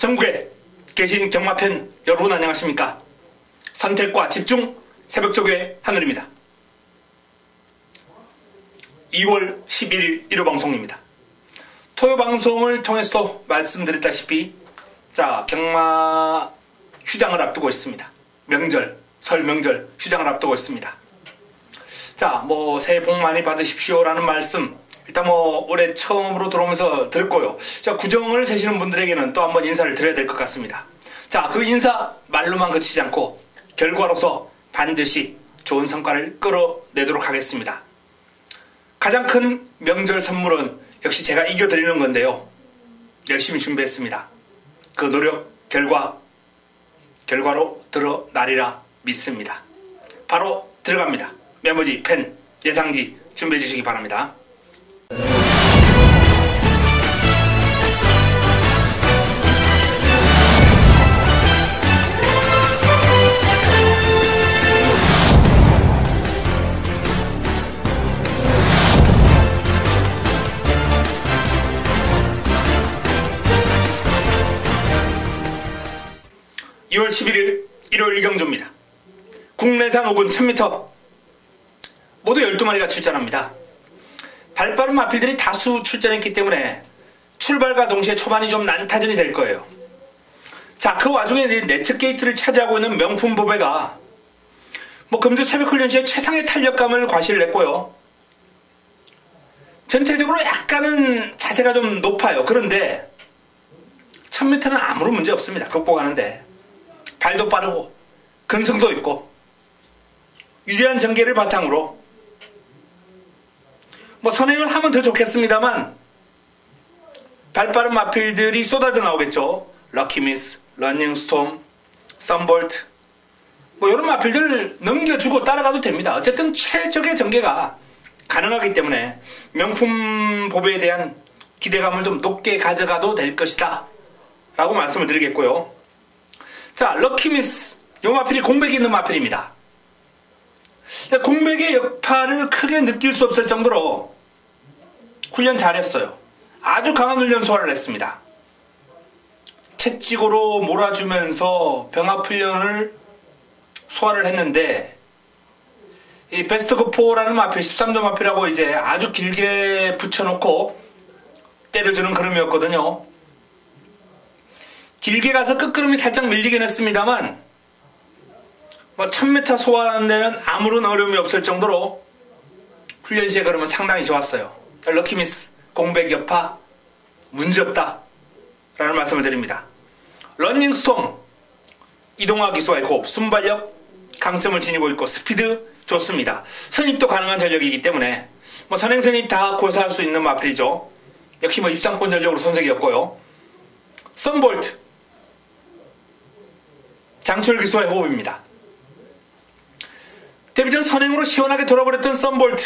전국에 계신 경마팬 여러분 안녕하십니까? 선택과 집중 새벽조교의 하늘입니다. 2월 11일 1호 방송입니다. 토요 방송을 통해서도 말씀드렸다시피 경마 휴장을 앞두고 있습니다. 설 명절 휴장을 앞두고 있습니다. 새해 복 많이 받으십시오 라는 말씀 일단 올해 처음으로 들어오면서 들었고요. 구정을 세시는 분들에게는 또 한번 인사를 드려야 될 것 같습니다. 그 인사 말로만 그치지 않고 결과로서 반드시 좋은 성과를 끌어내도록 하겠습니다. 가장 큰 명절 선물은 역시 제가 이겨드리는 건데요. 열심히 준비했습니다. 그 노력 결과로 드러나리라 믿습니다. 바로 들어갑니다. 메모지, 펜, 예상지 준비해 주시기 바랍니다. (2월 11일) 일요일 이경주입니다. 국내산 5군 1000m 모두 12마리가 출전합니다. 발빠른 마필들이 다수 출전했기 때문에 출발과 동시에 초반이 좀 난타전이 될 거예요. 그 와중에 내측 게이트를 차지하고 있는 명품 보배가 금주 새벽 훈련 시에 최상의 탄력감을 과시를 했고요. 전체적으로 약간은 자세가 좀 높아요. 그런데 1000m는 아무런 문제 없습니다. 극복하는데 발도 빠르고 근성도 있고 유리한 전개를 바탕으로 선행을 하면 더 좋겠습니다만 발빠른 마필들이 쏟아져 나오겠죠. 럭키미스, 러닝스톰, 썬볼트 이런 마필들 넘겨주고 따라가도 됩니다. 어쨌든 최적의 전개가 가능하기 때문에 명품 보배에 대한 기대감을 좀 높게 가져가도 될 것이다 라고 말씀을 드리겠고요. 럭키미스 이 마필이 공백이 있는 마필입니다. 공백의 여파를 크게 느낄 수 없을 정도로 훈련 잘했어요. 아주 강한 훈련 소화를 했습니다. 채찍으로 몰아주면서 병합 훈련을 소화를 했는데 이 베스트급4라는 마필 13점 마필하고 이제 아주 길게 붙여놓고 때려주는 그림이었거든요. 길게 가서 끝걸음이 살짝 밀리긴 했습니다만 1000m 소화하는 데는 아무런 어려움이 없을 정도로 훈련 시의 걸음은 상당히 좋았어요. 럭키미스 공백 여파 문제없다 라는 말씀을 드립니다. 러닝스톰 이동화 기수와의 호흡, 순발력 강점을 지니고 있고 스피드 좋습니다. 선입도 가능한 전력이기 때문에 선행 선입 다 고사할 수 있는 마필이죠. 역시 입상권 전력으로 손색이었고요. 썬볼트 장철 기수와의 호흡입니다. 데뷔전 선행으로 시원하게 돌아버렸던 썬볼트.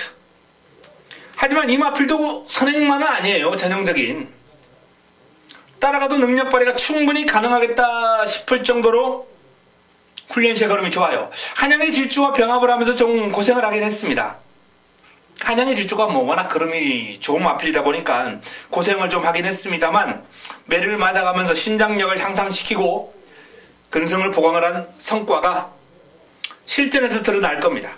하지만 이 마필도 선행만은 아니에요. 전형적인. 따라가도 능력 발휘가 충분히 가능하겠다 싶을 정도로 훈련 시의 걸음이 좋아요. 한양의 질주와 병합을 하면서 좀 고생을 하긴 했습니다. 한양의 질주가 워낙 걸음이 좋은 마필이다 보니까 고생을 좀 하긴 했습니다만 매를 맞아가면서 신장력을 향상시키고 근성을 보강을 한 성과가 실전에서 드러날 겁니다.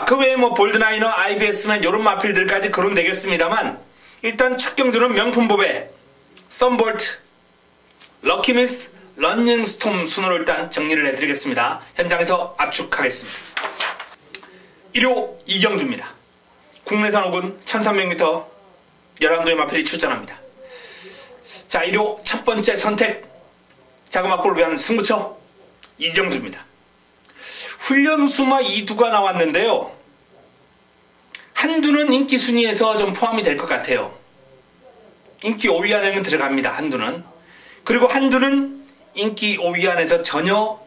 그 외에 볼드나이너, IBS맨 이런 마필들까지 거론되겠습니다만 일단 첫 경주는 명품 보배, 썬볼트, 럭키미스, 러닝스톰 순으로 일단 정리를 해드리겠습니다. 현장에서 압축하겠습니다. 1호 이경주입니다. 국내산 5군 1300m 11도의 마필이 출전합니다. 1호 첫 번째 선택 자그마골을 위한 승부처 이경주입니다. 훈련 우수마 2두가 나왔는데요. 한두는 인기 순위에서 좀 포함이 될 것 같아요. 인기 5위 안에는 들어갑니다. 한두는. 그리고 한두는 인기 5위 안에서 전혀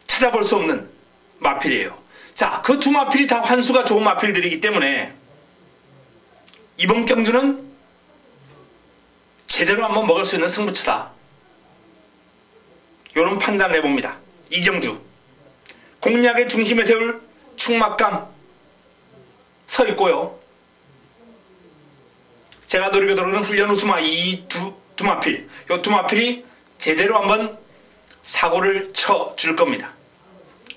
찾아볼 수 없는 마필이에요. 그 두 마필이 다 환수가 좋은 마필들이기 때문에 이번 경주는 제대로 한번 먹을 수 있는 승부처다. 이런 판단을 해봅니다. 이경주 공략의 중심에 세울 충막감 서 있고요. 제가 노리고 들어오는 훈련 우수마 이 두마필. 요 두마필이 제대로 한번 사고를 쳐줄 겁니다.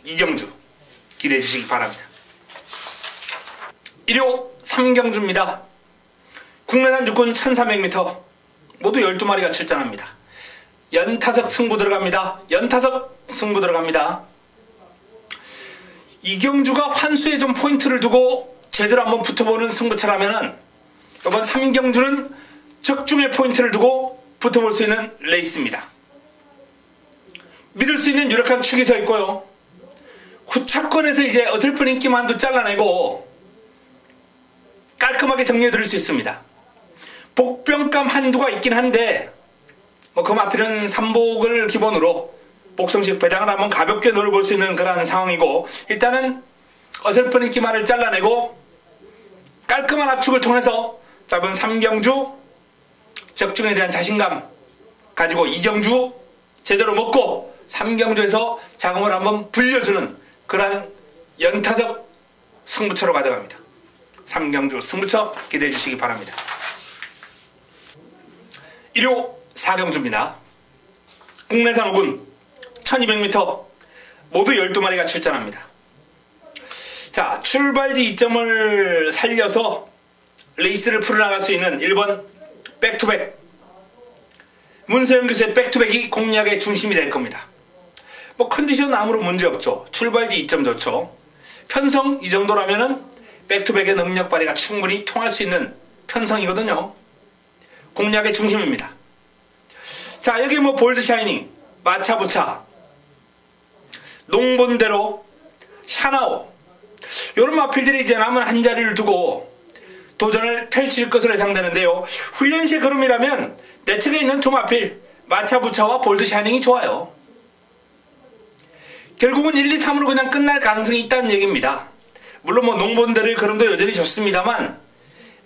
이경주 기대해 주시기 바랍니다. 1호 3경주입니다. 국내산 육군 1400m 모두 12마리가 출전합니다. 연타석 승부 들어갑니다. 연타석 승부 들어갑니다. 이경주가 환수에 좀 포인트를 두고 제대로 한번 붙어보는 승부처라면은 이번 3경주는 적중에 포인트를 두고 붙어볼 수 있는 레이스입니다. 믿을 수 있는 유력한 축이 서 있고요. 후차권에서 이제 어설픈 인기만도 잘라내고 깔끔하게 정리해 드릴 수 있습니다. 복병감 한두가 있긴 한데 그 마필은 삼복을 기본으로 복성식 배당을 한번 가볍게 노려볼 수 있는 그런 상황이고, 일단은 어설픈 인기만을 잘라내고 깔끔한 압축을 통해서 잡은 3경주 적중에 대한 자신감 가지고 2경주 제대로 먹고 3경주에서 자금을 한번 불려주는 그러한 연타석 승부처로 가져갑니다. 3경주 승부처 기대해 주시기 바랍니다. 1호 4경주입니다. 국내산 5군 1200m 모두 12마리가 출전합니다. 자, 출발지 이점을 살려서 레이스를 풀어나갈 수 있는 1번 백투백, 문세영 교수의 백투백이 공략의 중심이 될 겁니다. 컨디션 아무런 문제 없죠. 출발지 이점 좋죠. 편성 이 정도라면은 백투백의 능력 발휘가 충분히 통할 수 있는 편성이거든요. 공략의 중심입니다. 자, 여기 볼드 샤이닝, 마차부차, 농본대로, 샤나오 이런 마필들이 이제 남은 한 자리를 두고 도전을 펼칠 것으로 예상되는데요. 훈련실 걸음이라면 내측에 있는 두 마필, 마차부차와 볼드 샤이닝이 좋아요. 결국은 1, 2, 3으로 그냥 끝날 가능성이 있다는 얘기입니다. 물론 농본대로의 걸음도 여전히 좋습니다만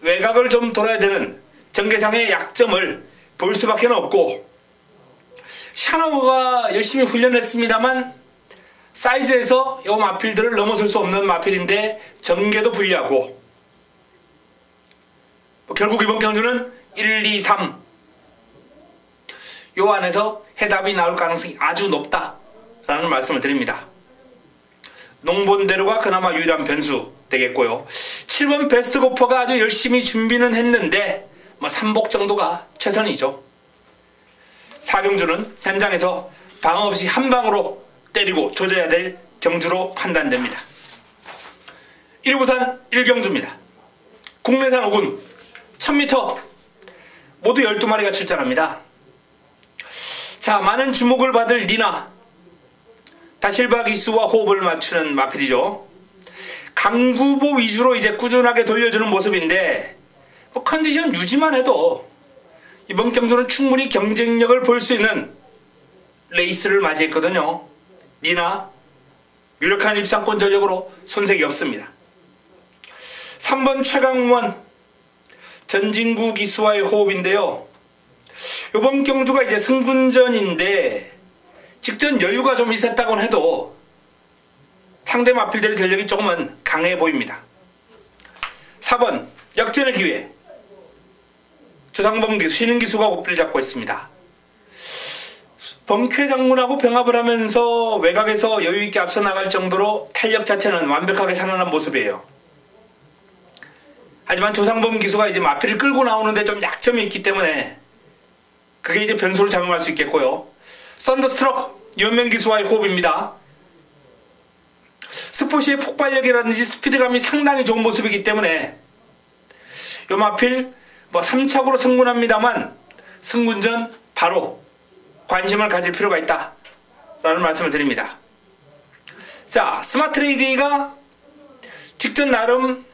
외곽을 좀 돌아야 되는 전개상의 약점을 볼 수밖에 없고, 샤나오가 열심히 훈련했습니다만 사이즈에서 이 마필들을 넘어설 수 없는 마필인데 전개도 불리하고, 결국 이번 경주는 1, 2, 3 요 안에서 해답이 나올 가능성이 아주 높다라는 말씀을 드립니다. 농본대로가 그나마 유일한 변수 되겠고요. 7번 베스트고퍼가 아주 열심히 준비는 했는데 3복 정도가 최선이죠. 4경주는 현장에서 방어 없이 한 방으로 때리고 조져야 될 경주로 판단됩니다. 1부산 1경주입니다. 국내산 5군 1000m 모두 12마리가 출전합니다. 자, 많은 주목을 받을 니나, 다실바 기수와 호흡을 맞추는 마필이죠. 강구보 위주로 이제 꾸준하게 돌려주는 모습인데 컨디션 유지만 해도 이번 경주는 충분히 경쟁력을 볼 수 있는 레이스를 맞이했거든요. 니나 유력한 입상권 전력으로 손색이 없습니다. 3번 최강원 전진구 기수와의 호흡인데요. 이번 경주가 이제 승군전인데 직전 여유가 좀 있었다곤 해도 상대 마필들의 전력이 조금은 강해 보입니다. 4번 역전의 기회, 조상범 기수, 신은 기수가 고삐를 잡고 있습니다. 범쾌 장군하고 병합을 하면서 외곽에서 여유있게 앞서 나갈 정도로 탄력 자체는 완벽하게 살아난 모습이에요. 하지만 조상범 기수가 이제 마필을 끌고 나오는데 좀 약점이 있기 때문에 그게 이제 변수로 작용할 수 있겠고요. 썬더스트럭 유현명 기수와의 호흡입니다. 스포시의 폭발력이라든지 스피드감이 상당히 좋은 모습이기 때문에 요 마필 3착으로 승군합니다만 승군전 바로 관심을 가질 필요가 있다 라는 말씀을 드립니다. 자, 스마트레이디가 직전 나름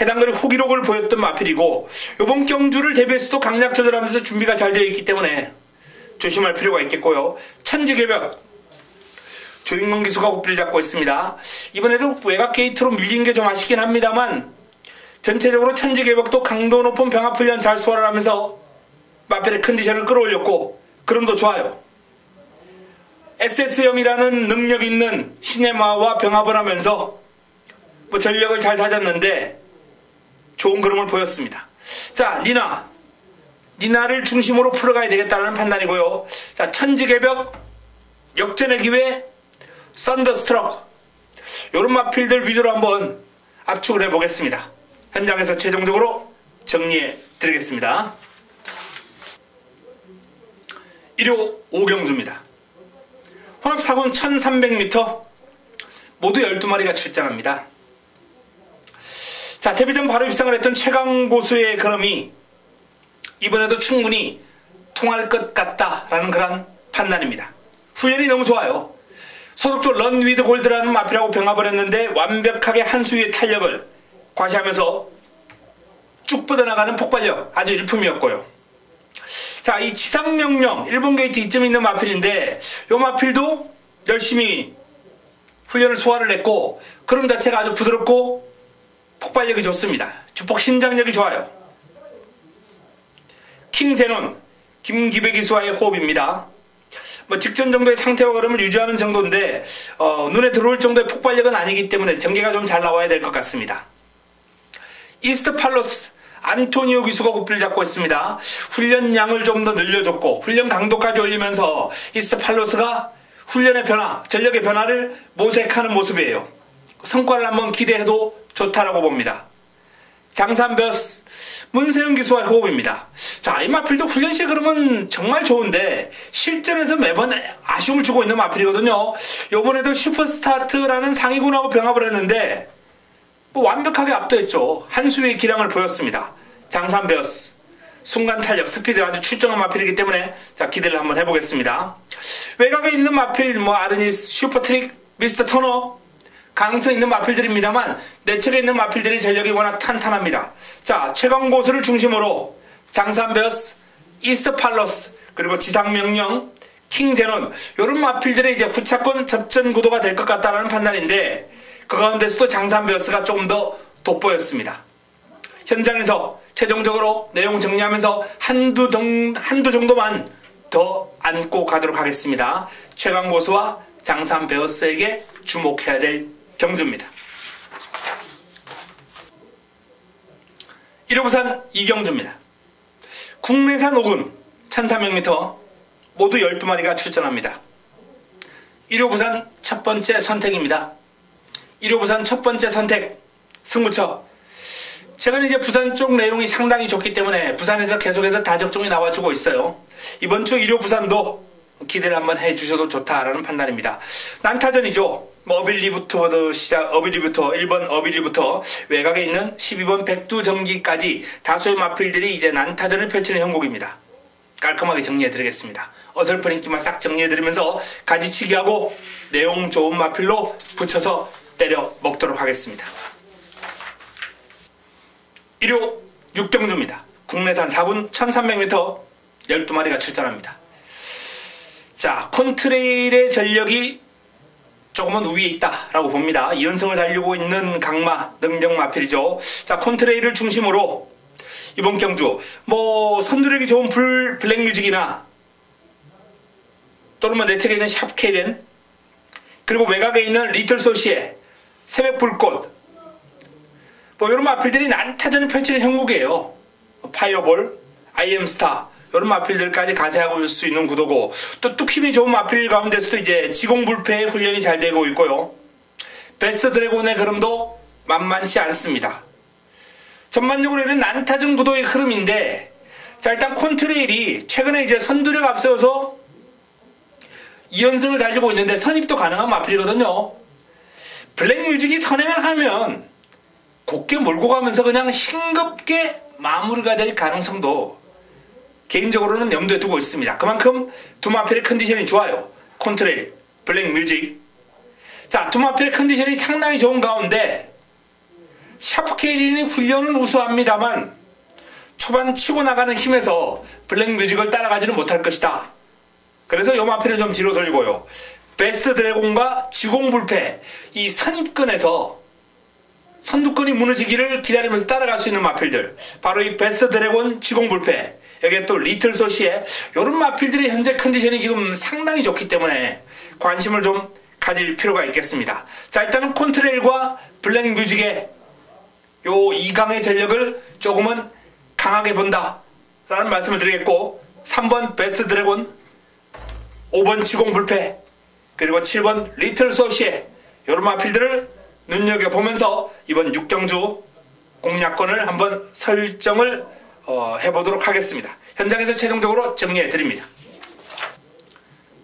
해당 거리 호기록을 보였던 마필이고 이번 경주를 대비해서도 강약 조절하면서 준비가 잘 되어 있기 때문에 조심할 필요가 있겠고요. 천지개벽 조인권 기수가 고삐를 잡고 있습니다. 이번에도 외곽 게이트로 밀린 게 좀 아쉽긴 합니다만 전체적으로 천지개벽도 강도 높은 병합훈련 잘 소화를 하면서 마필의 컨디션을 끌어올렸고 그럼도 좋아요. SS형이라는 능력 있는 시네마와 병합을 하면서 전력을 잘 다졌는데 좋은 그림을 보였습니다. 자, 니나 니나를 중심으로 풀어가야 되겠다는 판단이고요. 자, 천지개벽, 역전의 기회, 썬더스트럭, 요런 마필들 위주로 한번 압축을 해보겠습니다. 현장에서 최종적으로 정리해 드리겠습니다. 1호 5경주입니다. 혼합 4군 1300m 모두 12마리가 출전합니다. 자, 데뷔전 바로 입상을 했던 최강고수의 걸음이 이번에도 충분히 통할 것 같다라는 그런 판단입니다. 훈련이 너무 좋아요. 소속조 런 위드 골드라는 마필하고 병합을 했는데 완벽하게 한 수의 탄력을 과시하면서 쭉 뻗어나가는 폭발력 아주 일품이었고요. 자, 이 지상명령 일본 게이트 이쯤에 있는 마필인데 이 마필도 열심히 훈련을 소화를 했고 그럼 자체가 아주 부드럽고 폭발력이 좋습니다. 주폭 신장력이 좋아요. 킹제논 김기배 기수와의 호흡입니다. 뭐 직전 정도의 상태와 걸음을 유지하는 정도인데 눈에 들어올 정도의 폭발력은 아니기 때문에 전개가 좀 잘 나와야 될 것 같습니다. 이스트 팔로스 안토니오 기수가 고삐를 잡고 있습니다. 훈련량을 좀 더 늘려줬고 훈련 강도까지 올리면서 이스트 팔로스가 훈련의 변화, 전력의 변화를 모색하는 모습이에요. 성과를 한번 기대해도 좋다라고 봅니다. 장산벼스 문세영 기수와의 호흡입니다. 자, 이 마필도 훈련 시에 그러면 정말 좋은데 실전에서 매번 아쉬움을 주고 있는 마필이거든요. 요번에도 슈퍼스타트라는 상위군하고 병합을 했는데 뭐 완벽하게 압도했죠. 한 수의 기량을 보였습니다. 장산베어스 순간 탄력, 스피드 아주 출중한 마필이기 때문에 자, 기대를 한번 해보겠습니다. 외곽에 있는 마필 뭐 아르니스, 슈퍼트릭, 미스터 터너 가능성 있는 마필들입니다만 내측에 있는 마필들이 전력이 워낙 탄탄합니다. 자, 최강고수를 중심으로 장산베어스, 이스트 팔로스 그리고 지상명령, 킹제논 이런 마필들의 이제 후차권 접전 구도가 될 것 같다는 판단인데 그 가운데서도 장산베어스가 조금 더 돋보였습니다. 현장에서 최종적으로 내용 정리하면서 한두 정도만 더 안고 가도록 하겠습니다. 최강고수와 장산베어스에게 주목해야 될 경주입니다. 1호 부산 2경주입니다. 국내산 5군 1300m 모두 12마리가 출전합니다. 1호 부산 첫 번째 선택입니다. 1호 부산 첫 번째 선택 승부처. 최근 이제 부산 쪽 내용이 상당히 좋기 때문에 부산에서 계속해서 다적종이 나와주고 있어요. 이번 주 1호 부산도 기대를 한번 해주셔도 좋다라는 판단입니다. 난타전이죠. 어빌리부터 1번 어빌리부터 외곽에 있는 12번 백두전기까지 다수의 마필들이 이제 난타전을 펼치는 형국입니다. 깔끔하게 정리해드리겠습니다. 어설픈 인기만 싹 정리해드리면서 가지치기하고 내용 좋은 마필로 붙여서 때려 먹도록 하겠습니다. 1호 6경주입니다. 국내산 4군 1300m 12마리가 출전합니다. 자, 콘트레일의 전력이 조금은 우위에 있다라고 봅니다. 2연승을 달리고 있는 강마, 능력 마필이죠. 자, 콘트레일을 중심으로 이번 경주 뭐 선두력이 좋은 블랙뮤직이나 또는 뭐 내측에 있는 샵케이덴 그리고 외곽에 있는 리틀 소시에 새벽불꽃 뭐 이런 마필들이 난타전을 펼치는 형국이에요. 파이어볼, 아이엠스타 이런 마필들까지 가세하고 올 수 있는 구도고 또 뚝심이 좋은 마필 가운데서도 이제 지공불패의 훈련이 잘 되고 있고요. 베스트 드래곤의 걸음도 만만치 않습니다. 전반적으로 이런 난타전 구도의 흐름인데 자, 일단 콘트레일이 최근에 이제 선두력 앞세워서 2연승을 달리고 있는데 선입도 가능한 마필이거든요. 블랙뮤직이 선행을 하면 곱게 몰고 가면서 그냥 싱겁게 마무리가 될 가능성도 개인적으로는 염두에 두고 있습니다. 그만큼 두 마필의 컨디션이 좋아요. 콘트레일, 블랙뮤직. 자, 두 마필의 컨디션이 상당히 좋은 가운데 샤프케이린이 훈련은 우수합니다만 초반 치고 나가는 힘에서 블랙뮤직을 따라가지는 못할 것이다. 그래서 요 마필은 좀 뒤로 돌리고요. 베스트 드래곤과 지공불패 이 선입권에서 선두권이 무너지기를 기다리면서 따라갈 수 있는 마필들 바로 이 베스트 드래곤, 지공불패 여기에 또 리틀 소시에 이런 마필들이 현재 컨디션이 지금 상당히 좋기 때문에 관심을 좀 가질 필요가 있겠습니다. 자, 일단은 콘트레일과 블랙뮤직의 요 2강의 전력을 조금은 강하게 본다 라는 말씀을 드리겠고, 3번 베스트 드래곤, 5번 지공불패, 그리고 7번 리틀 소시에, 이런 마필들을 눈여겨보면서 이번 6경주 공략권을 한번 설정을 해보도록 하겠습니다. 현장에서 최종적으로 정리해드립니다.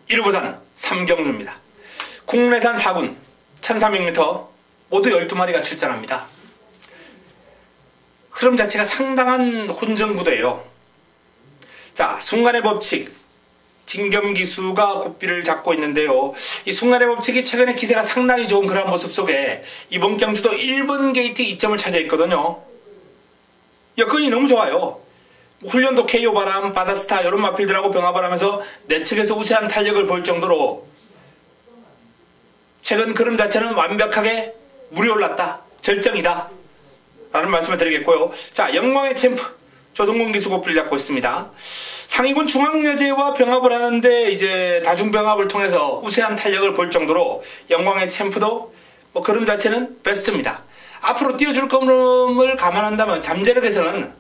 1호 부산 3경주입니다. 국내산 4군 1300m 모두 12마리가 출전합니다. 흐름 자체가 상당한 혼전구도예요. 자, 순간의 법칙, 진겸기수가 고삐를 잡고 있는데요. 이 순간의 법칙이 최근에 기세가 상당히 좋은 그런 모습 속에 이번 경주도 1번 게이트 2점을 차지했거든요. 여건이 너무 좋아요. 훈련도 KO 바람, 바다스타 이런 마필들하고 병합을 하면서 내측에서 우세한 탄력을 볼 정도로 최근 흐름 자체는 완벽하게 물이 올랐다, 절정이다 라는 말씀을 드리겠고요. 자, 영광의 챔프 조성곤 기수 고삐를 잡고 있습니다. 상위군 중앙여제와 병합을 하는데 이제 다중병합을 통해서 우세한 탄력을 볼 정도로 영광의 챔프도 그름 자체는 베스트입니다. 앞으로 띄워줄 걸음을 감안한다면 잠재력에서는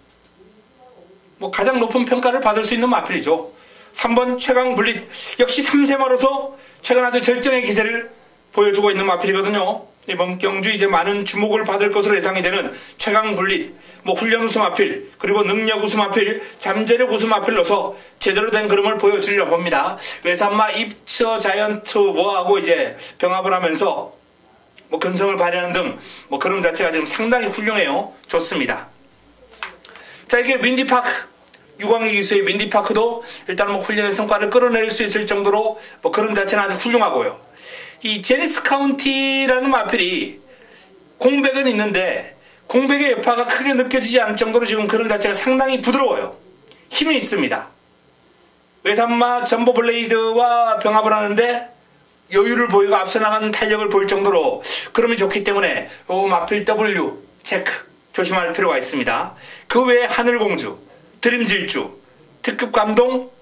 가장 높은 평가를 받을 수 있는 마필이죠. 3번 최강불릿, 역시 3세마로서 최근 아주 절정의 기세를 보여주고 있는 마필이거든요. 이번 경주 이제 많은 주목을 받을 것으로 예상이 되는 최강불릿, 훈련 우수 마필, 그리고 능력 우수 마필, 잠재력 우수 마필로서 제대로 된 그림을 보여주리라 봅니다. 외산마 입처 자이언트 모하고 이제 병합을 하면서 근성을 발휘하는 등 그림 자체가 지금 상당히 훌륭해요. 좋습니다. 자, 이게 윈디파크, 유광희 기수의 윈디파크도 일단 훈련의 성과를 끌어낼 수 있을 정도로 그림 자체는 아주 훌륭하고요. 이 제니스 카운티라는 마필이 공백은 있는데 공백의 여파가 크게 느껴지지 않을 정도로 지금 그런 자체가 상당히 부드러워요. 힘이 있습니다. 외산마 전보 블레이드와 병합을 하는데 여유를 보이고 앞서 나가는 탄력을 볼 정도로 그럼이 좋기 때문에 요 마필 W 체크 조심할 필요가 있습니다. 그 외에 하늘공주, 드림질주, 특급 감동,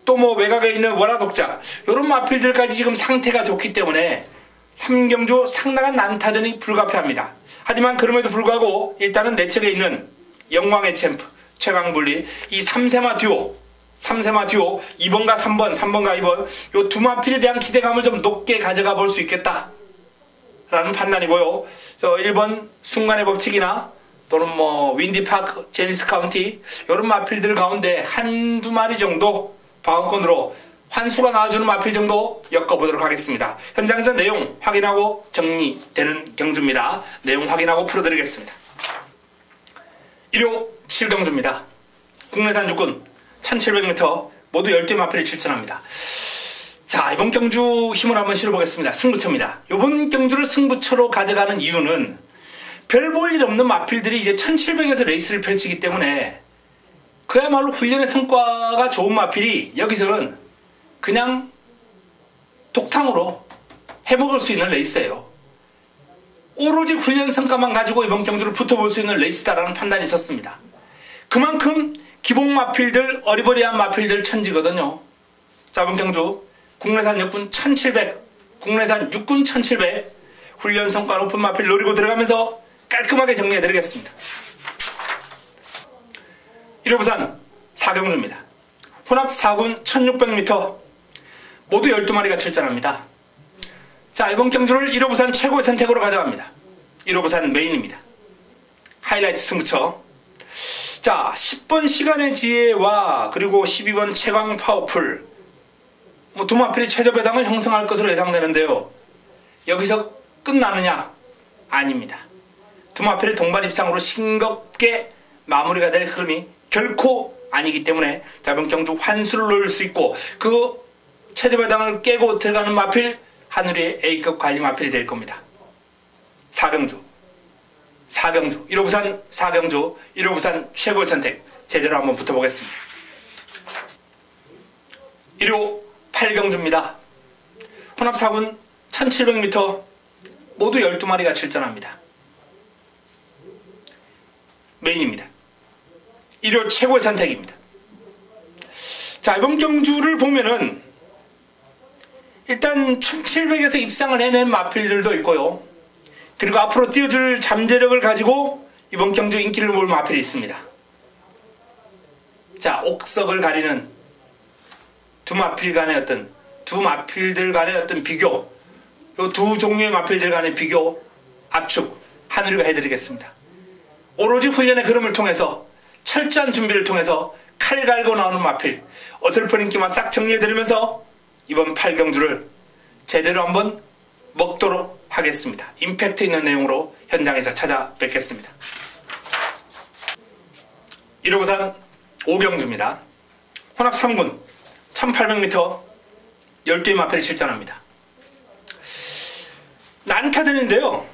또 외곽에 있는 월화독자, 이런 마필들까지 지금 상태가 좋기 때문에 3경주 상당한 난타전이 불가피합니다. 하지만 그럼에도 불구하고 일단은 내측에 있는 영광의 챔프, 최강불리, 이 3세마 듀오 2번과 3번, 3번과 2번 이 두 마필에 대한 기대감을 좀 높게 가져가 볼 수 있겠다 라는 판단이고요. 1번 순간의 법칙이나 또는 윈디파크, 제니스 카운티 이런 마필들 가운데 한두 마리 정도 방어권으로 환수가 나와주는 마필 정도 엮어보도록 하겠습니다. 현장에서 내용 확인하고 정리되는 경주입니다. 내용 확인하고 풀어드리겠습니다. 1호 7경주입니다. 국내산 육군 1700m 모두 10개 마필이 출전합니다. 자, 이번 경주 힘을 한번 실어보겠습니다. 승부처입니다. 이번 경주를 승부처로 가져가는 이유는 별 볼 일 없는 마필들이 이제 1700에서 레이스를 펼치기 때문에 그야말로 훈련의 성과가 좋은 마필이 여기서는 그냥 독탕으로 해먹을 수 있는 레이스예요. 오로지 훈련 성과만 가지고 이번 경주를 붙어볼 수 있는 레이스다라는 판단이 있었습니다. 그만큼 기본 마필들, 어리버리한 마필들 천지거든요. 자, 이번 경주 국내산 육군 1700, 국내산 육군 1700 훈련 성과 높은 마필 노리고 들어가면서 깔끔하게 정리해드리겠습니다. 1호 부산 4경주입니다. 혼합 4군 1600m 모두 12마리가 출전합니다. 자, 이번 경주를 1호 부산 최고의 선택으로 가져갑니다. 1호 부산 메인입니다. 하이라이트 승부처. 자, 10번 시간의 지혜와 그리고 12번 최강 파워풀 두 마필이 최저 배당을 형성할 것으로 예상되는데요. 여기서 끝나느냐? 아닙니다. 두 마필의 동반 입상으로 싱겁게 마무리가 될 흐름이 결코 아니기 때문에 이번 경주 환수를 놓을 수 있고 그 최저 배당을 깨고 들어가는 마필 하늘의 A급 관리 마필이 될 겁니다. 4경주 1호 부산 4경주 1호 부산 최고의 선택 제대로 한번 붙어보겠습니다. 1호 8경주입니다. 혼합 4군 1700m 모두 12마리가 출전합니다. 메인입니다. 1호 최고의 선택입니다. 자, 이번 경주를 보면은 일단 1700에서 입상을 해낸 마필들도 있고요. 그리고 앞으로 띄워줄 잠재력을 가지고 이번 경주 인기를 모을 마필이 있습니다. 자, 옥석을 가리는 두 마필 간의 어떤 두 마필들 간의 어떤 비교, 요 두 종류의 마필들 간의 비교 압축 하늘이가 해드리겠습니다. 오로지 훈련의 흐름을 통해서 철저한 준비를 통해서 칼 갈고 나오는 마필 어설픈 인기만 싹 정리해드리면서 이번 8경주를 제대로 한번 먹도록 하겠습니다. 임팩트 있는 내용으로 현장에서 찾아뵙겠습니다. 1호부산 5경주입니다. 혼합 3군 1800m 12의 마필이 출전합니다. 난타전인데요.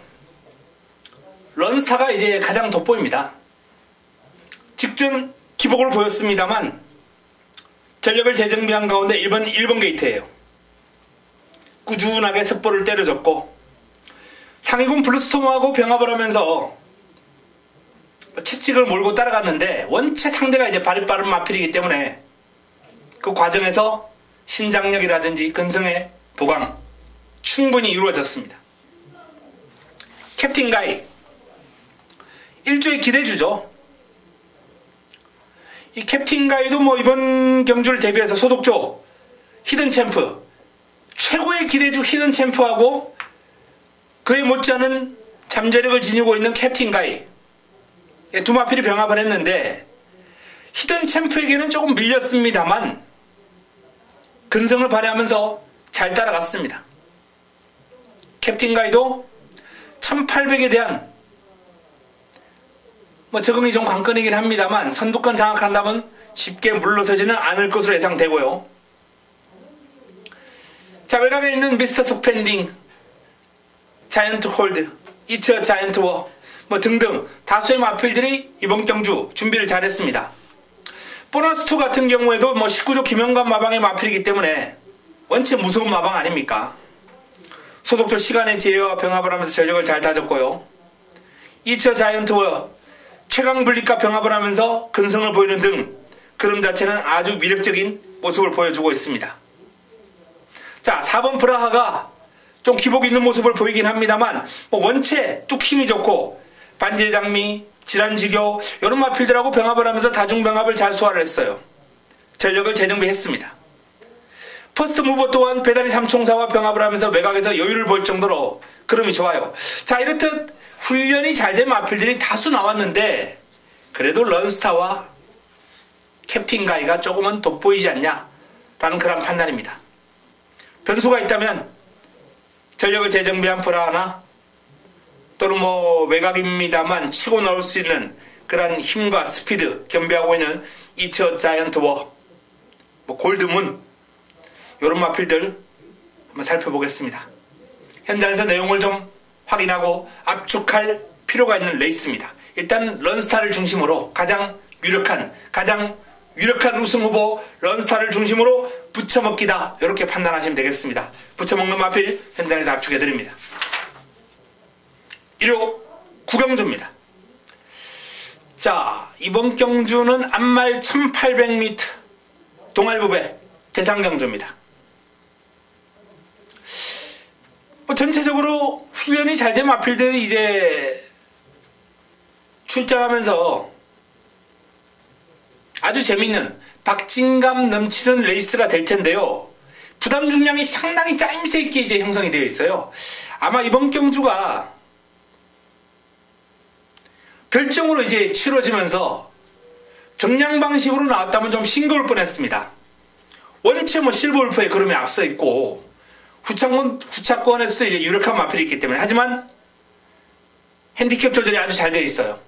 런스타가 이제 가장 돋보입니다. 직전 기복을 보였습니다만 전력을 재정비한 가운데 1번 게이트예요. 꾸준하게 습보를 때려줬고 상위군 블루스톰하고 병합을 하면서 채찍을 몰고 따라갔는데 원체 상대가 이제 발이 빠른 마필이기 때문에 그 과정에서 신장력이라든지 근성의 보강 충분히 이루어졌습니다. 캡틴 가이 일주의 기대주죠. 이 캡틴 가이도 뭐 이번 경주를 대비해서 소독조 히든 챔프 최고의 기대주 히든 챔프하고 그에 못지않은 잠재력을 지니고 있는 캡틴 가이 두 마필이 병합을 했는데 히든 챔프에게는 조금 밀렸습니다만 근성을 발휘하면서 잘 따라갔습니다. 캡틴 가이도 1800에 대한 적응이 좀 관건이긴 합니다만 선두권 장악한다면 쉽게 물러서지는 않을 것으로 예상되고요. 자, 외곽에 있는 미스터 스펜딩, 자이언트 홀드, 이처 자이언트 워 등등 다수의 마필들이 이번 경주 준비를 잘했습니다. 보너스2 같은 경우에도 19조 김영관 마방의 마필이기 때문에 원체 무서운 마방 아닙니까? 소독조 시간의 지혜와 병합을 하면서 전력을 잘 다졌고요. 이처 자이언트 워 최강 블릭과 병합을 하면서 근성을 보이는 등 그림 자체는 아주 위력적인 모습을 보여주고 있습니다. 자, 4번 브라하가 좀 기복 있는 모습을 보이긴 합니다만 원체 뚝 힘이 좋고 반지의 장미, 질환지교 이런 마필들하고 병합을 하면서 다중병합을 잘 소화를 했어요. 전력을 재정비했습니다. 퍼스트 무버 또한 배다리 삼총사와 병합을 하면서 외곽에서 여유를 볼 정도로 그림이 좋아요. 자, 이렇듯 훈련이 잘 된 마필들이 다수 나왔는데 그래도 런스타와 캡틴 가이가 조금은 돋보이지 않냐라는 그런 판단입니다. 변수가 있다면 전력을 재정비한 브라하나 또는 외곽입니다만 치고 나올 수 있는 그런 힘과 스피드 겸비하고 있는 이처 자이언트 워, 골드문 이런 마필들 한번 살펴보겠습니다. 현장에서 내용을 좀 확인하고 압축할 필요가 있는 레이스입니다. 일단 런스타를 중심으로 가장 유력한 우승 후보 런스타를 중심으로 붙여먹기다 이렇게 판단하시면 되겠습니다. 붙여먹는 마필 현장에서 압축해드립니다. 1호 구경주입니다. 자, 이번 경주는 앞말 1800m 동알부배 대상경주입니다. 전체적으로 훈련이 잘 된 마필들이 이제 출전하면서 아주 재밌는 박진감 넘치는 레이스가 될 텐데요. 부담 중량이 상당히 짜임새 있게 이제 형성이 되어 있어요. 아마 이번 경주가 별정으로 이제 치러지면서 정량 방식으로 나왔다면 좀 싱거울 뻔했습니다. 원체 실버울프의 그름에 앞서 있고 후차권에서도 이제 유력한 마필이 있기 때문에 하지만 핸디캡 조절이 아주 잘 되어 있어요.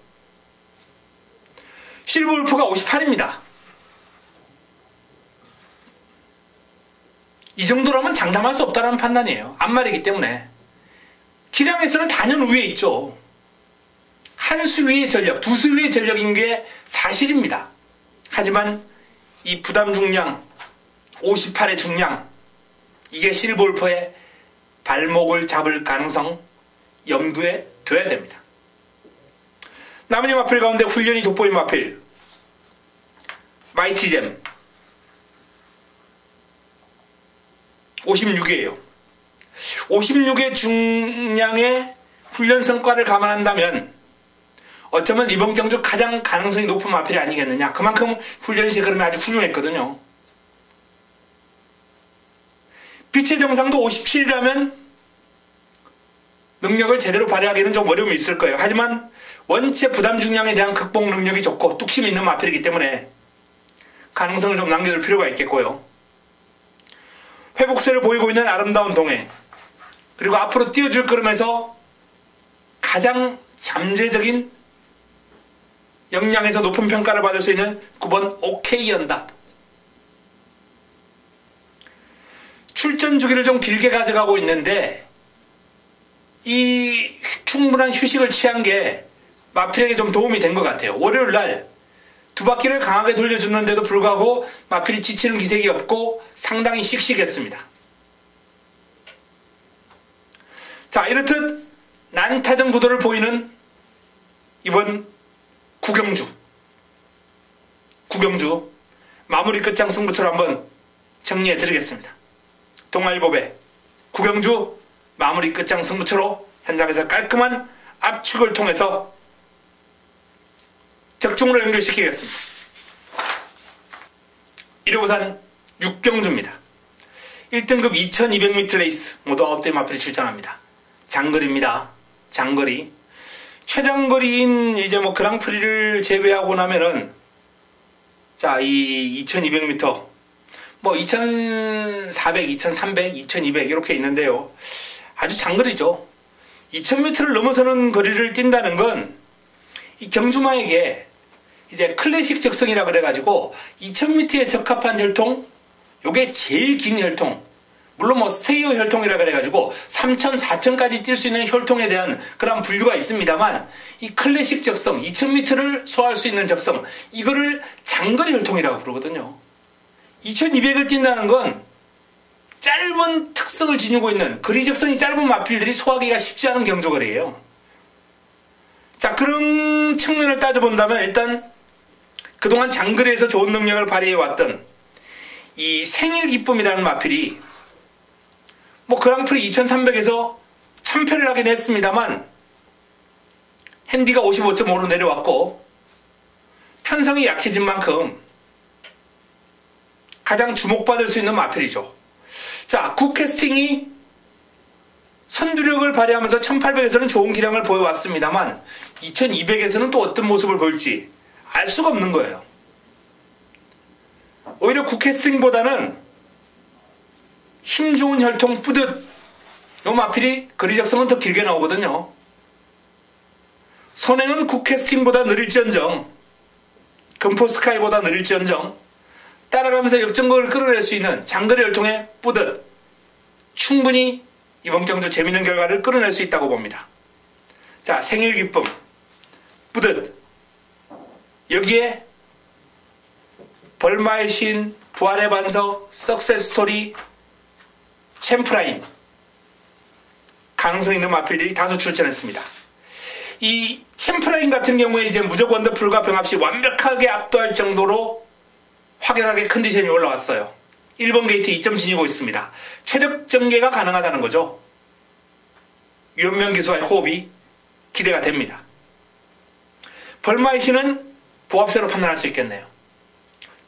실버울프가 58입니다. 이 정도라면 장담할 수 없다는 판단이에요. 앞말이기 때문에. 기량에서는 단연 우위에 있죠. 한 수 위의 전력, 두 수 위의 전력인 게 사실입니다. 하지만 이 부담 중량, 58의 중량, 이게 실버울프의 발목을 잡을 가능성 염두에 둬야 됩니다. 나머지 마필 가운데 훈련이 돋보인 마필 마이티잼 56이에요. 56의 중량의 훈련 성과를 감안한다면 어쩌면 이번 경주 가장 가능성이 높은 마필이 아니겠느냐. 그만큼 훈련 시그름이 아주 훌륭했거든요. 빛의 정상도 57이라면 능력을 제대로 발휘하기는 좀 어려움이 있을 거예요. 하지만 원체 부담 중량에 대한 극복 능력이 좋고 뚝심이 있는 마필이기 때문에 가능성을 좀 남겨둘 필요가 있겠고요. 회복세를 보이고 있는 아름다운 동해, 그리고 앞으로 띄워줄 걸음에서 가장 잠재적인 역량에서 높은 평가를 받을 수 있는 9번 OK 연다. 출전 주기를 좀 길게 가져가고 있는데 이 충분한 휴식을 취한 게 마필에게 좀 도움이 된 것 같아요. 월요일날 두 바퀴를 강하게 돌려줬는데도 불구하고 마필이 지치는 기색이 없고 상당히 씩씩했습니다. 자, 이렇듯 난타전 구도를 보이는 이번 구경주 마무리 끝장 승부처럼 한번 정리해 드리겠습니다. 동아일보배 구경주 마무리 끝장 승부처로 현장에서 깔끔한 압축을 통해서 적중으로 연결시키겠습니다. 1호부산 6경주입니다. 1등급 2200m 레이스 모두 9대 마필이 출전합니다. 장거리입니다. 장거리. 최장거리인 이제 뭐 그랑프리를 제외하고 나면은 자, 이 2200m 뭐 2400, 2300, 2200 이렇게 있는데요. 아주 장거리죠. 2000m를 넘어서는 거리를 뛴다는 건 이 경주마에게 이제 클래식 적성이라 그래가지고 2000m에 적합한 혈통, 요게 제일 긴 혈통, 물론 뭐 스테이어 혈통이라 그래가지고 3000, 4000까지 뛸 수 있는 혈통에 대한 그런 분류가 있습니다만 이 클래식 적성, 2000m를 소화할 수 있는 적성, 이거를 장거리 혈통이라고 부르거든요. 2200을 뛴다는 건 짧은 특성을 지니고 있는 거리 적성이 짧은 마필들이 소화하기가 쉽지 않은 경주거리예요. 자, 그런 측면을 따져본다면 일단 그동안 장거리에서 좋은 능력을 발휘해왔던 이 생일 기쁨이라는 마필이 뭐 그랑프리 2300에서 참패를 하긴 했습니다만 핸디가 55.5로 내려왔고 편성이 약해진 만큼 가장 주목받을 수 있는 마필이죠. 자, 굿캐스팅이 선두력을 발휘하면서 1800에서는 좋은 기량을 보여왔습니다만 2200에서는 또 어떤 모습을 보일지 알 수가 없는 거예요. 오히려 굿캐스팅보다는 힘 좋은 혈통 뿌듯 요 마필이 거리 적성은 더 길게 나오거든요. 선행은 굿캐스팅보다 느릴지언정 금포스카이보다 느릴지언정 따라가면서 역전극을 끌어낼 수 있는 장거리 혈통의 뿌듯 충분히 이번 경주 재밌는 결과를 끌어낼 수 있다고 봅니다. 자, 생일 기쁨 뿌듯 여기에 벌마의 신, 부활의 반석, 석세스 스토리, 챔프라인 가능성 있는 마필들이 다수 출전했습니다. 이 챔프라인 같은 경우에 이제 무적 원더풀과 병합시 완벽하게 압도할 정도로 확연하게 컨디션이 올라왔어요. 1번 게이트 2점 지니고 있습니다. 최적 전개가 가능하다는 거죠. 유현명 기수와의 호흡이 기대가 됩니다. 벌마의 신은 보합세로 판단할 수 있겠네요.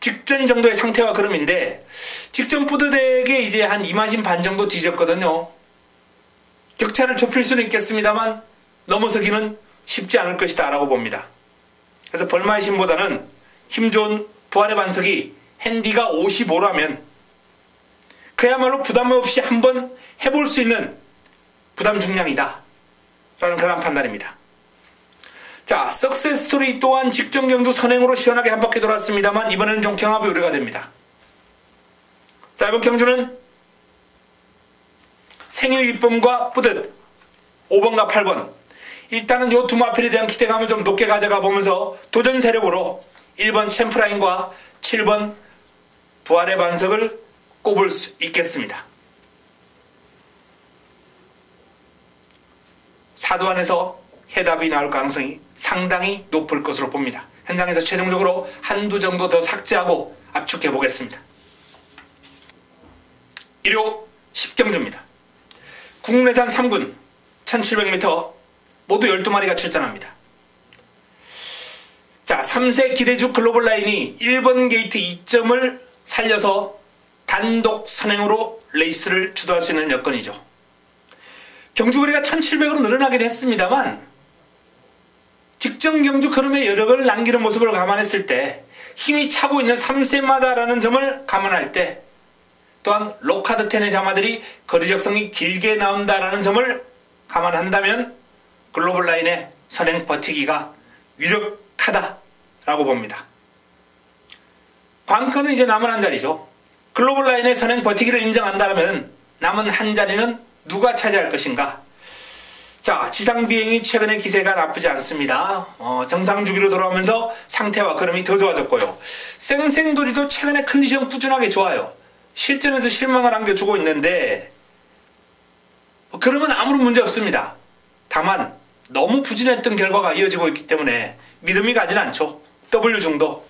직전 정도의 상태와 그름인데 직전 뿌듯에게 이제 한 2마신 반 정도 뒤졌거든요. 격차를 좁힐 수는 있겠습니다만 넘어서기는 쉽지 않을 것이다 라고 봅니다. 그래서 벌마의 신보다는 힘 좋은 부활의 반석이 핸디가 55라면 그야말로 부담 없이 한번 해볼 수 있는 부담 중량이다 라는 그런 판단입니다. 자, 석세스 스토리 또한 직전 경주 선행으로 시원하게 한 바퀴 돌았습니다만 이번에는 좀 경합이 우려가 됩니다. 자, 이번 경주는 생일 기쁨과 뿌듯 5번과 8번 일단은 요 두 마필에 대한 기대감을 좀 높게 가져가 보면서 도전 세력으로 1번 챔프라인과 7번 부활의 반석을 꼽을 수 있겠습니다. 사두안에서 해답이 나올 가능성이 상당히 높을 것으로 봅니다. 현장에서 최종적으로 한두 정도 더 삭제하고 압축해 보겠습니다. 1호 10경주입니다. 국내산 3군 1700m 모두 12마리가 출전합니다. 자, 3세 기대주 글로벌라인이 1번 게이트 2점을 살려서 단독 선행으로 레이스를 주도할 수 있는 여건이죠. 경주 거리가 1700으로 늘어나긴 했습니다만 직전 경주 걸음의 여력을 남기는 모습을 감안했을 때 힘이 차고 있는 3세마다라는 점을 감안할 때 또한 로카드 10의 자마들이 거리적성이 길게 나온다라는 점을 감안한다면 글로벌라인의 선행 버티기가 유력하다라고 봅니다. 관건은 이제 남은 한 자리죠. 글로벌라인의 선행 버티기를 인정한다면 남은 한 자리는 누가 차지할 것인가? 자, 지상비행이 최근에 기세가 나쁘지 않습니다. 정상 주기로 돌아오면서 상태와 걸음이 더 좋아졌고요. 쌩쌩돌이도 최근에 컨디션 꾸준하게 좋아요. 실전에서 실망을 안겨주고 있는데 그러면 아무런 문제 없습니다. 다만 너무 부진했던 결과가 이어지고 있기 때문에 믿음이 가진 않죠. W 중도,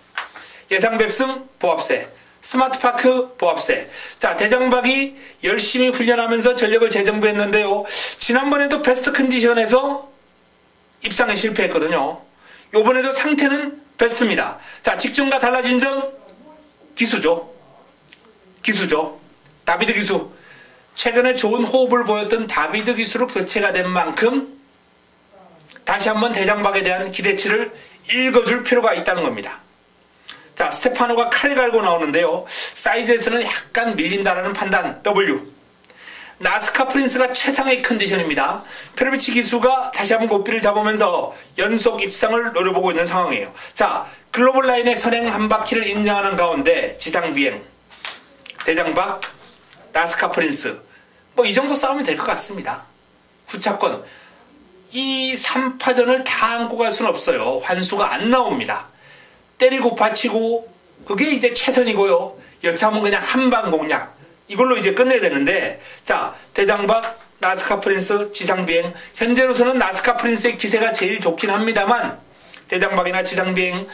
예상 백승 보합세, 스마트파크 보합세. 자, 대장박이 열심히 훈련하면서 전력을 재정비했는데요. 지난번에도 베스트 컨디션에서 입상에 실패했거든요. 이번에도 상태는 베스트입니다. 자, 직전과 달라진 점 기수죠. 다비드 기수. 최근에 좋은 호흡을 보였던 다비드 기수로 교체가 된 만큼 다시 한번 대장박에 대한 기대치를 읽어줄 필요가 있다는 겁니다. 자, 스테파노가 칼 갈고 나오는데요. 사이즈에서는 약간 밀린다라는 판단 W. 나스카 프린스가 최상의 컨디션입니다. 페르비치 기수가 다시 한번 고삐를 잡으면서 연속 입상을 노려보고 있는 상황이에요. 자, 글로벌 라인의 선행 한 바퀴를 인정하는 가운데 지상비행, 대장박, 나스카 프린스 뭐 이 정도 싸우면 될 것 같습니다. 후차권 이 3파전을 다 안고 갈 수는 없어요. 환수가 안 나옵니다. 때리고 받치고 그게 이제 최선이고요. 여차하면 그냥 한방 공략 이걸로 이제 끝내야 되는데 자, 대장박, 나스카 프린스, 지상비행 현재로서는 나스카 프린스의 기세가 제일 좋긴 합니다만 대장박이나 지상비행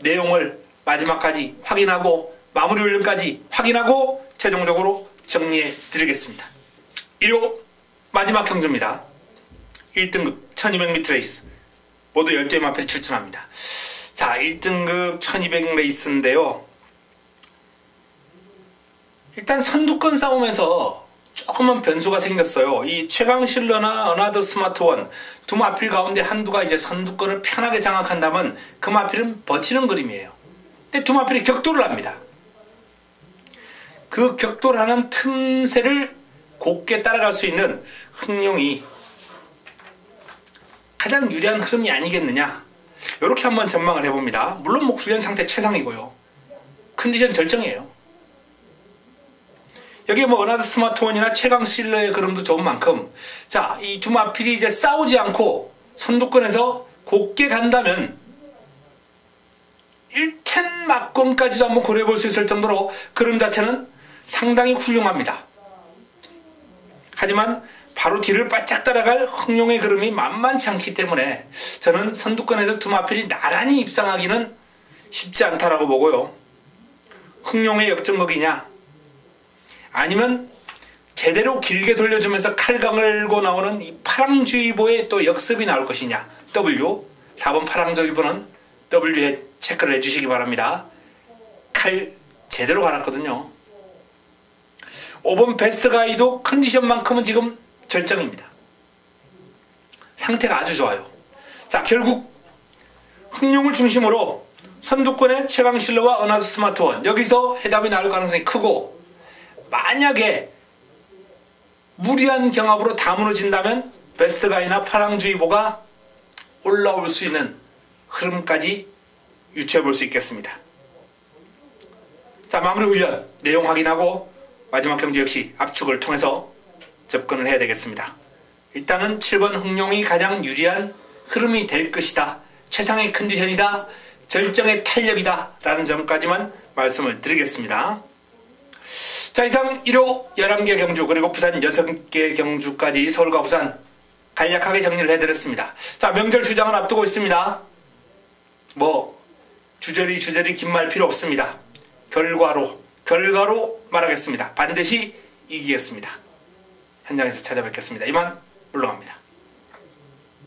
내용을 마지막까지 확인하고 마무리 훈련까지 확인하고 최종적으로 정리해 드리겠습니다. 1호 마지막 경주입니다. 1등급 1200m 레이스 모두 12의 마필이 출전합니다. 자, 1등급 1200 레이스인데요. 일단 선두권 싸움에서 조금은 변수가 생겼어요. 이 최강실러나 어나더 스마트원 두 마필 가운데 한두가 이제 선두권을 편하게 장악한다면 그 마필은 버티는 그림이에요. 근데 두 마필이 격돌을 합니다. 그 격돌하는 틈새를 곱게 따라갈 수 있는 흥룡이 가장 유리한 흐름이 아니겠느냐 이렇게 한번 전망을 해봅니다. 물론 뭐 훈련 상태 최상이고요. 컨디션 절정이에요. 여기에 뭐 어나더 스마트원이나 최강 실러의 그림도 좋은 만큼 자, 이 두 마필이 이제 싸우지 않고 선두권에서 곱게 간다면 1텐 막권까지도 한번 고려해 볼 수 있을 정도로 그림 자체는 상당히 훌륭합니다. 하지만 바로 뒤를 바짝 따라갈 흥룡의 그림이 만만치 않기 때문에 저는 선두권에서 두 마필이 나란히 입상하기는 쉽지 않다라고 보고요. 흥룡의 역전극이냐 아니면 제대로 길게 돌려주면서 칼 갈고 나오는 이 파랑주의보의 또 역습이 나올 것이냐 W 4번 파랑주의보는 W에 체크를 해주시기 바랍니다. 칼 제대로 갈았거든요. 5번 베스트 가이도 컨디션만큼은 지금 절정입니다. 상태가 아주 좋아요. 자, 결국 흥룡을 중심으로 선두권의 최강실러와 어나더 스마트원 여기서 해답이 나올 가능성이 크고 만약에 무리한 경합으로 다 무너진다면 베스트 가이나 파랑주의보가 올라올 수 있는 흐름까지 유추해 볼 수 있겠습니다. 자, 마무리 훈련 내용 확인하고 마지막 경주 역시 압축을 통해서 접근을 해야 되겠습니다. 일단은 7번 흥룡이 가장 유리한 흐름이 될 것이다. 최상의 컨디션이다. 절정의 탄력이다. 라는 점까지만 말씀을 드리겠습니다. 자, 이상 1호 11개 경주 그리고 부산 6개 경주까지 서울과 부산 간략하게 정리를 해드렸습니다. 자, 명절 휴장을 앞두고 있습니다. 뭐 주저리 긴 말 필요 없습니다. 결과로 말하겠습니다. 반드시 이기겠습니다. 현장에서 찾아뵙겠습니다. 이만 물러갑니다.